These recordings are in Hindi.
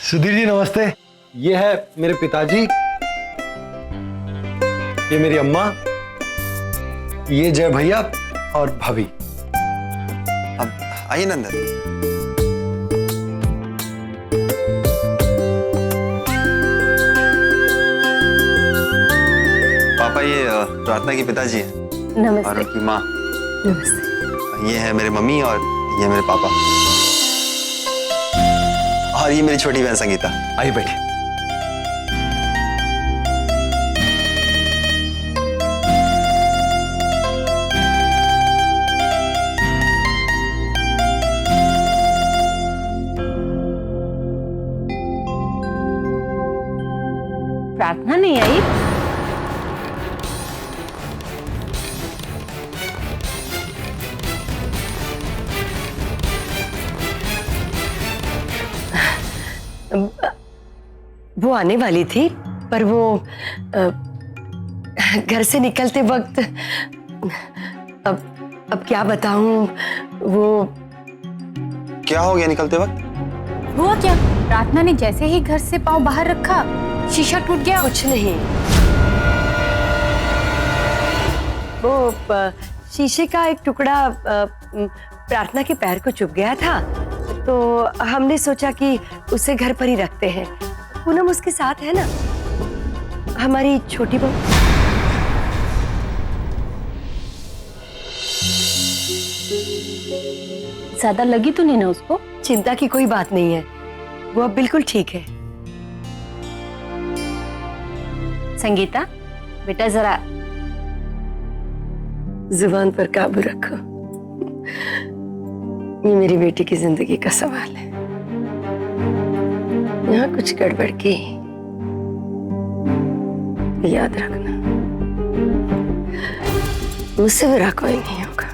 सुधीर जी नमस्ते। ये है मेरे पिताजी, ये मेरी अम्मा, ये जय भैया और भाभी। अब आइए नंदन। पापा ये प्रार्थना के पिताजी हैं। नमस्ते। और उनकी माँ। नमस्ते। ये है मेरे मम्मी और ये मेरे पापा। और ये मेरी छोटी बहन संगीता। आइए बैठिए। प्रार्थना नहीं आई? वो आने वाली थी, पर वो घर से निकलते वक्त अब क्या बताऊं, वो क्या हो गया निकलते वक्त? हुआ क्या? प्रार्थना ने जैसे ही घर से पाँव बाहर रखा, शीशा टूट गया। कुछ नहीं, वो शीशे का एक टुकड़ा प्रार्थना के पैर को चुभ गया था, तो हमने सोचा कि उसे घर पर ही रखते हैं। पूनम उसके साथ है ना, हमारी छोटी बहू। ज्यादा लगी तो नहीं ना उसको? चिंता की कोई बात नहीं है, वो अब बिल्कुल ठीक है। संगीता बेटा जरा जुबान पर काबू रखो, ये मेरी बेटी की जिंदगी का सवाल है। यहाँ कुछ गड़बड़ की याद रखना, मुझसे बुरा कोई नहीं होगा।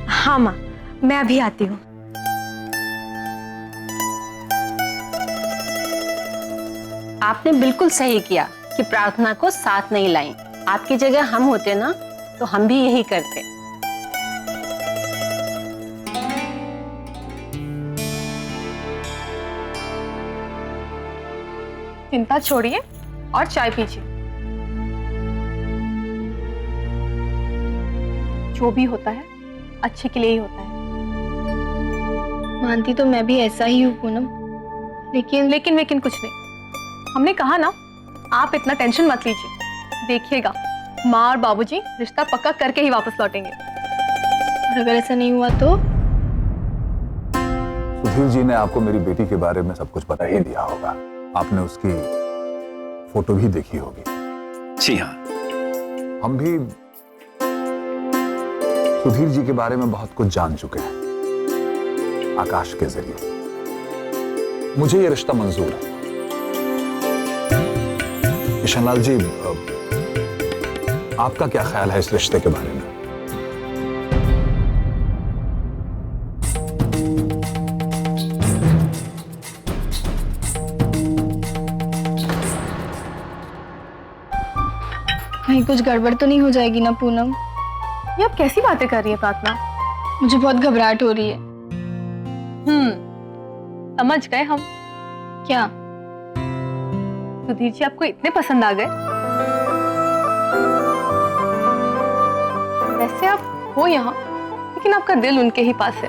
हाँ माँ, मैं अभी आती हूँ। आपने बिल्कुल सही किया कि प्रार्थना को साथ नहीं लाई। आपकी जगह हम होते ना तो हम भी यही करते। चिंता छोड़िए और चाय पीजिए। जो भी होता है अच्छे के लिए ही होता है। मानती तो मैं भी ऐसा ही हूँ पूनम, लेकिन कुछ नहीं। हमने कहा ना, आप इतना टेंशन मत लीजिए। देखिएगा माँ और बाबूजी रिश्ता पक्का करके ही वापस लौटेंगे। और अगर ऐसा नहीं हुआ तो? सुधीर जी ने आपको मेरी बेटी के बारे में सब कुछ बता ही दिया होगा। आपने उसकी फोटो भी देखी होगी। जी हाँ। हम भी सुधीर जी के बारे में बहुत कुछ जान चुके हैं आकाश के जरिए। मुझे ये रिश्ता मंजूर है। किशनलाल जी, आपका क्या ख्याल है इस रिश्ते के बारे में? कहीं कुछ गड़बड़ तो नहीं हो जाएगी ना पूनम? ये आप कैसी बातें कर रही है प्रार्थना? मुझे बहुत घबराहट हो रही है। समझ गए हम। क्या? सुधीर जी आपको इतने पसंद आ गए? वैसे आप हो यहाँ, लेकिन आपका दिल उनके ही पास है।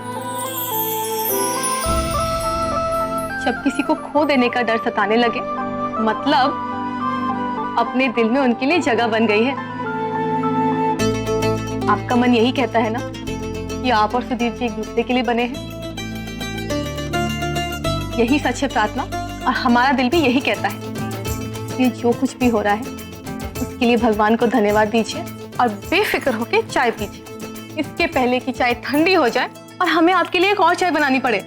जब किसी को खो देने का डर सताने लगे, मतलब अपने दिल में उनके लिए जगह बन गई है। आपका मन यही कहता है ना कि आप और सुधीर जी एक दूसरे के लिए बने हैं। यही सच है प्रार्थना, और हमारा दिल भी यही कहता है। ये जो कुछ भी हो रहा है उसके लिए भगवान को धन्यवाद दीजिए और बेफिक्र होकर चाय पीजिए। इसके पहले कि चाय ठंडी हो जाए और हमें आपके लिए एक और चाय बनानी पड़े।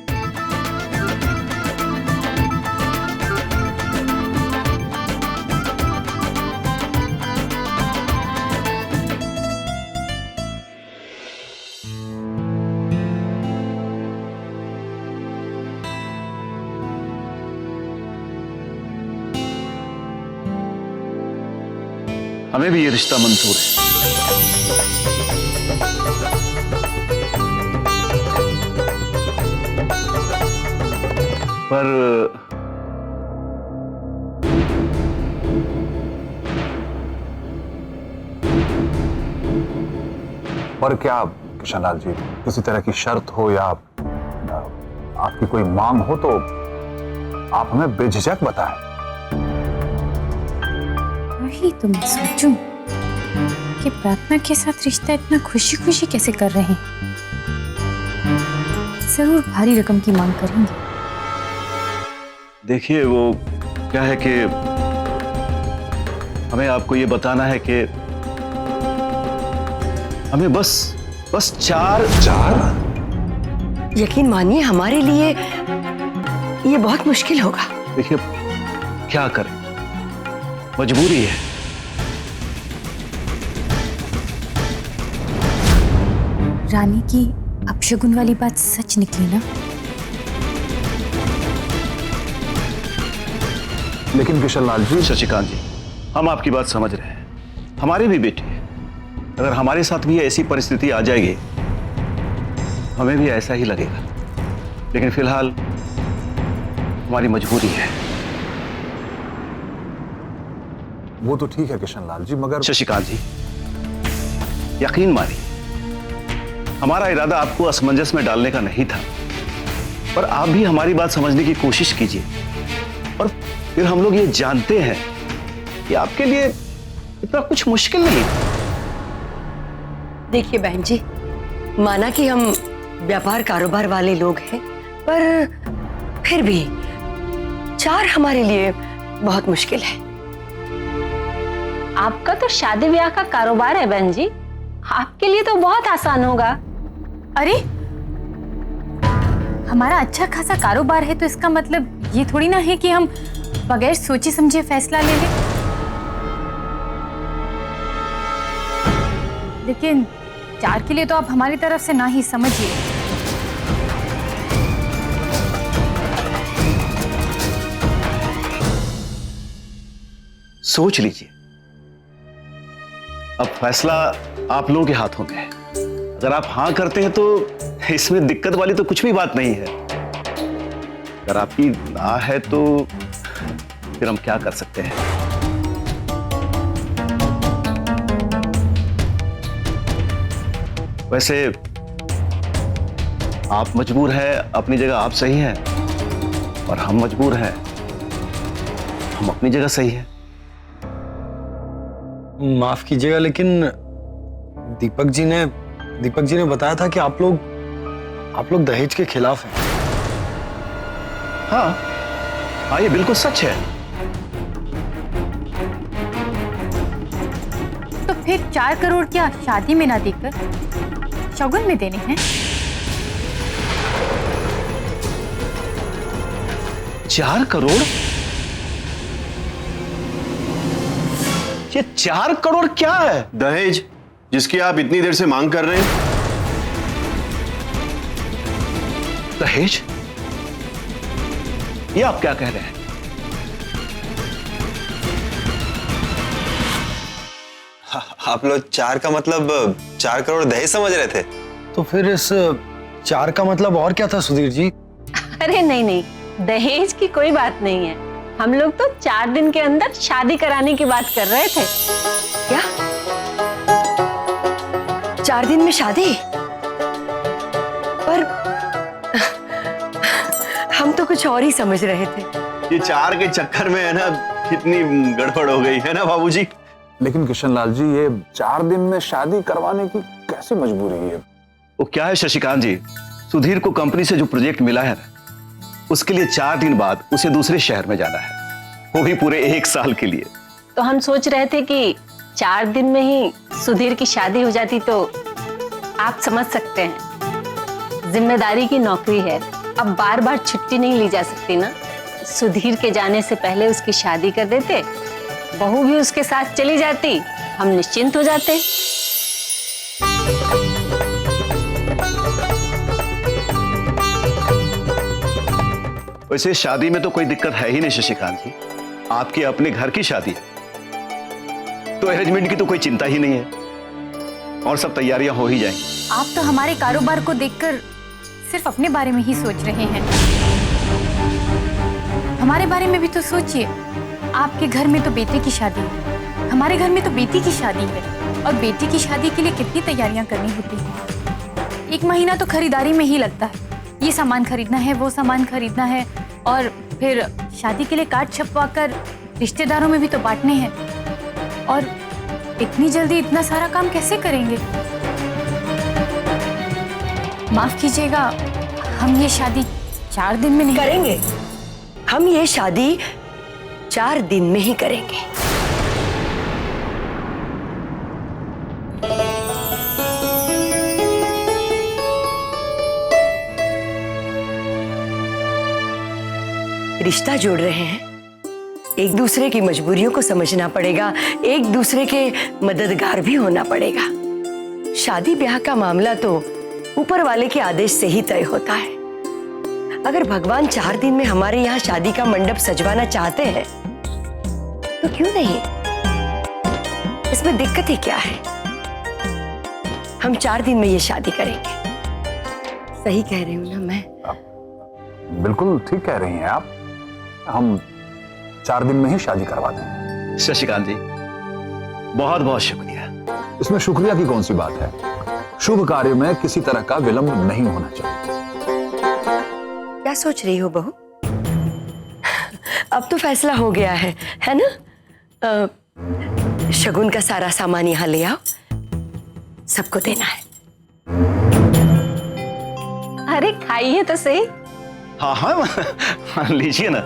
हमें भी ये रिश्ता मंजूर है। पर क्या किशनलाल जी, किसी तरह की शर्त हो या आपकी कोई मांग हो तो आप हमें बेझिझक बताएं। वही तो मैं सोचूं कि प्रार्थना के साथ रिश्ता इतना खुशी खुशी कैसे कर रहे हैं। जरूर भारी रकम की मांग करेंगे। देखिए, वो क्या है कि हमें आपको ये बताना है कि हमें बस चार यकीन मानिए हमारे लिए ये बहुत मुश्किल होगा। देखिए, क्या करें, मजबूरी है। रानी की अपशगुन वाली बात सच निकली ना? लेकिन किशनलाल जी, शशिकांत जी, हम आपकी बात समझ रहे हैं। हमारी भी बेटी है। अगर हमारे साथ भी ऐसी परिस्थिति आ जाएगी, हमें भी ऐसा ही लगेगा। लेकिन फिलहाल हमारी मजबूरी है। वो तो ठीक है किशनलाल जी, मगर शशिकांत जी, यकीन मानिए, हमारा इरादा आपको असमंजस में डालने का नहीं था, पर आप भी हमारी बात समझने की कोशिश कीजिए। और फिर हम लोग ये जानते हैं कि आपके लिए इतना कुछ मुश्किल नहीं। देखिए बहन जी, माना कि हम व्यापार कारोबार वाले लोग हैं, पर फिर भी 4 हमारे लिए बहुत मुश्किल है। आपका तो शादी ब्याह का कारोबार है बहन जी, आपके लिए तो बहुत आसान होगा। अरे, हमारा अच्छा खासा कारोबार है तो इसका मतलब ये थोड़ी ना है कि हम बगैर सोचे समझे फैसला ले लें। लेकिन 4 के लिए तो आप हमारी तरफ से ना ही समझिए। सोच लीजिए, अब फैसला आप लोगों के हाथों में है। अगर आप हां करते हैं तो इसमें दिक्कत वाली तो कुछ भी बात नहीं है। अगर आपकी ना है तो फिर हम क्या कर सकते हैं। वैसे आप मजबूर हैं, अपनी जगह आप सही हैं, और हम मजबूर हैं, हम अपनी जगह सही हैं। माफ कीजिएगा, लेकिन दीपक जी ने बताया था कि आप लोग दहेज के खिलाफ हैं। हाँ, ये बिल्कुल सच है। तो फिर 4 करोड़ क्या शादी में ना देकर शगुन में देने हैं? 4 करोड़? ये 4 करोड़ क्या है? दहेज जिसकी आप इतनी देर से मांग कर रहे हैं। दहेज? ये आप क्या कह रहे हैं? आप लोग 4 का मतलब 4 करोड़ दहेज समझ रहे थे? तो फिर इस 4 का मतलब और क्या था सुधीर जी? अरे नहीं, दहेज की कोई बात नहीं है। हम लोग तो 4 दिन के अंदर शादी कराने की बात कर रहे थे। क्या 4 दिन में शादी? पर हम तो कुछ और ही समझ रहे थे। ये 4 के चक्कर में है ना, कितनी गड़बड़ हो गई है ना बाबूजी। लेकिन किशनलाल जी, ये 4 दिन में शादी करवाने की कैसे मजबूरी है? वो क्या है शशिकांत जी, सुधीर को कंपनी से जो प्रोजेक्ट मिला है ना, उसके लिए 4 दिन बाद उसे दूसरे शहर में जाना है, वो भी पूरे 1 साल के लिए। तो हम सोच रहे थे कि 4 दिन में ही सुधीर की शादी हो जाती तो आप समझ सकते हैं, जिम्मेदारी की नौकरी है, अब बार बार छुट्टी नहीं ली जा सकती ना। सुधीर के जाने से पहले उसकी शादी कर देते, बहू भी उसके साथ चली जाती, हम निश्चिंत हो जाते। वैसे शादी में तो कोई दिक्कत है ही नहीं शशिकांत जी, आपके अपने घर की शादी है, तो अरेंजमेंट की तो कोई चिंता ही नहीं है, और सब तैयारियां हो ही जाएंगी। आप तो हमारे कारोबार को देखकर सिर्फ अपने बारे में ही सोच रहे हैं। हमारे बारे में भी तो सोचिए। आपके घर में तो बेटे की शादी है, हमारे घर में तो बेटी की शादी है, और बेटी की शादी के लिए कितनी तैयारियां करनी होती हैं। 1 महीना तो खरीदारी में ही लगता है, ये सामान खरीदना है, वो सामान खरीदना है, और फिर शादी के लिए कार्ड छपवा कर रिश्तेदारों में भी तो बांटने हैं। और इतनी जल्दी इतना सारा काम कैसे करेंगे? माफ कीजिएगा, हम ये शादी 4 दिन में नहीं करेंगे। हम ये शादी 4 दिन में ही करेंगे। रिश्ता जोड़ रहे हैं, एक दूसरे की मजबूरियों को समझना पड़ेगा, एक दूसरे के मददगार भी होना पड़ेगा। शादी ब्याह का मामला तो ऊपर वाले के आदेश से ही तय होता है। अगर भगवान 4 दिन में हमारे यहाँ शादी का मंडप सजवाना चाहते हैं तो क्यों नहीं? इसमें दिक्कत ही क्या है? हम 4 दिन में ये शादी करेंगे। सही कह रही हूं ना मैं? बिल्कुल ठीक कह रही हैं आप। हम 4 दिन में ही शादी करवा देंगे। शशिकांत जी, बहुत बहुत शुक्रिया। इसमें शुक्रिया की कौन सी बात है? शुभ कार्य में किसी तरह का विलंब नहीं होना चाहिए। क्या सोच रही हो बहू? अब तो फैसला हो गया है ना? शगुन का सारा सामान यहाँ ले आओ, सबको देना है। अरे खाइए तो सही। हाँ हाँ, लीजिए ना।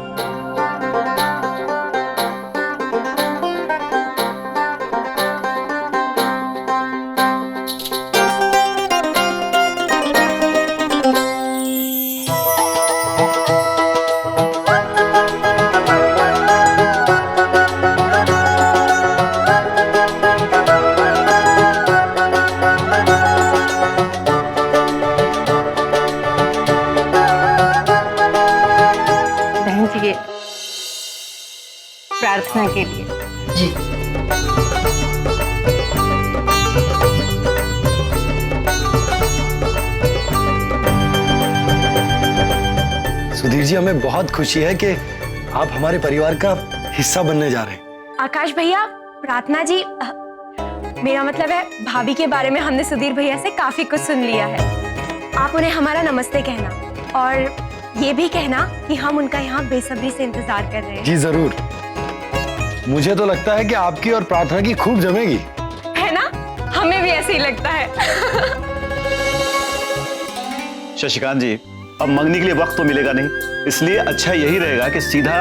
प्रार्थना के लिए। जी। सुधीर जी, हमें बहुत खुशी है कि आप हमारे परिवार का हिस्सा बनने जा रहे हैं। आकाश भैया, प्रार्थना जी, मेरा मतलब है भाभी के बारे में हमने सुधीर भैया से काफी कुछ सुन लिया है। आप उन्हें हमारा नमस्ते कहना और ये भी कहना कि हम उनका यहाँ बेसब्री से इंतजार कर रहे हैं। जी जरूर। मुझे तो लगता है कि आपकी और प्रार्थना की खूब जमेगी, है ना? हमें भी ऐसे ही लगता है। शशिकांत जी, अब मंगनी के लिए वक्त तो मिलेगा नहीं, इसलिए अच्छा यही रहेगा कि सीधा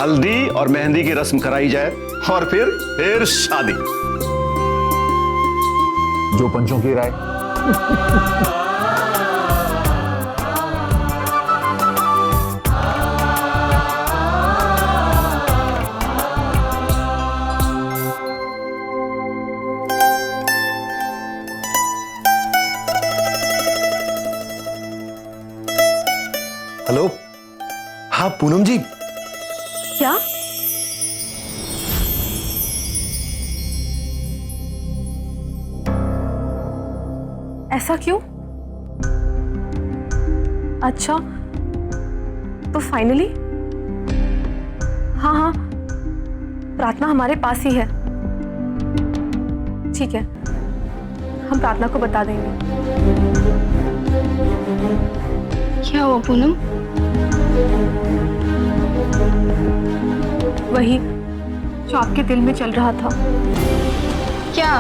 हल्दी और मेहंदी की रस्म कराई जाए और फिर शादी। जो पंचों की राय। हेलो। हाँ पूनम जी। क्या? ऐसा क्यों? अच्छा, तो फाइनली? हाँ हाँ, प्रार्थना हमारे पास ही है। ठीक है, हम प्रार्थना को बता देंगे। क्या हुआ पूनम? वही जो आपके दिल में चल रहा था। क्या?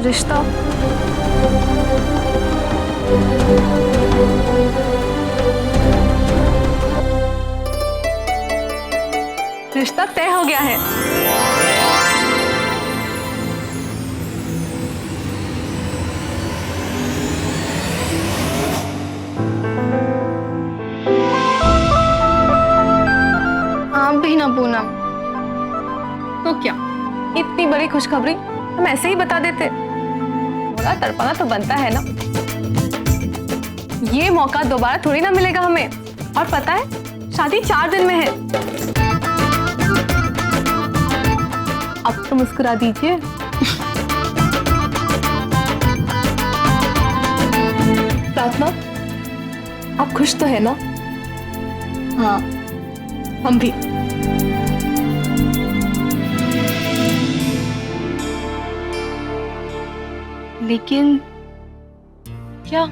रिश्ता। रिश्ता तय हो गया है। आप भी ना पूनम। तो क्या, इतनी बड़ी खुशखबरी हम ऐसे ही बता देते? थोड़ा तड़पाना तो बनता है ना। ये मौका दोबारा थोड़ी ना मिलेगा हमें। और पता है, शादी 4 दिन में है। अब तो मुस्कुरा दीजिए। प्रार्थना, आप खुश तो है ना? हाँ, हम भी। लेकिन क्या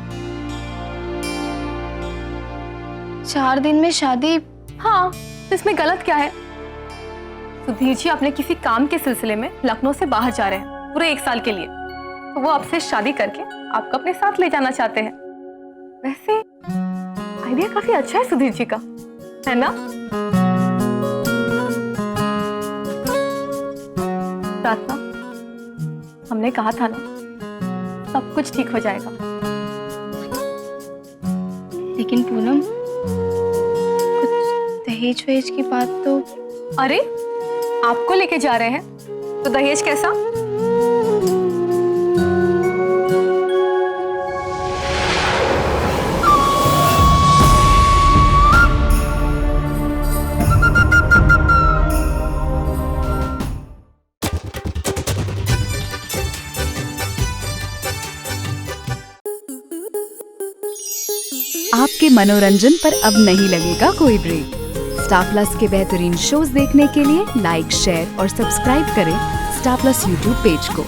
4 दिन में शादी? हाँ, तो इसमें गलत क्या है? सुधीर जी अपने किसी काम के सिलसिले में लखनऊ से बाहर जा रहे हैं पूरे 1 साल के लिए, तो वो आपसे शादी करके आपको अपने साथ ले जाना चाहते हैं। वैसे आइडिया काफी अच्छा है सुधीर जी का, है ना? प्रार्थना, हमने कहा था ना, सब कुछ ठीक हो जाएगा। लेकिन पूनम, कुछ दहेज वहेज की बात तो। अरे, आपको लेके जा रहे हैं तो दहेज कैसा? आपके मनोरंजन पर अब नहीं लगेगा कोई ब्रेक। स्टार प्लस के बेहतरीन शोज देखने के लिए लाइक, शेयर और सब्सक्राइब करें स्टार प्लस यूट्यूब पेज को।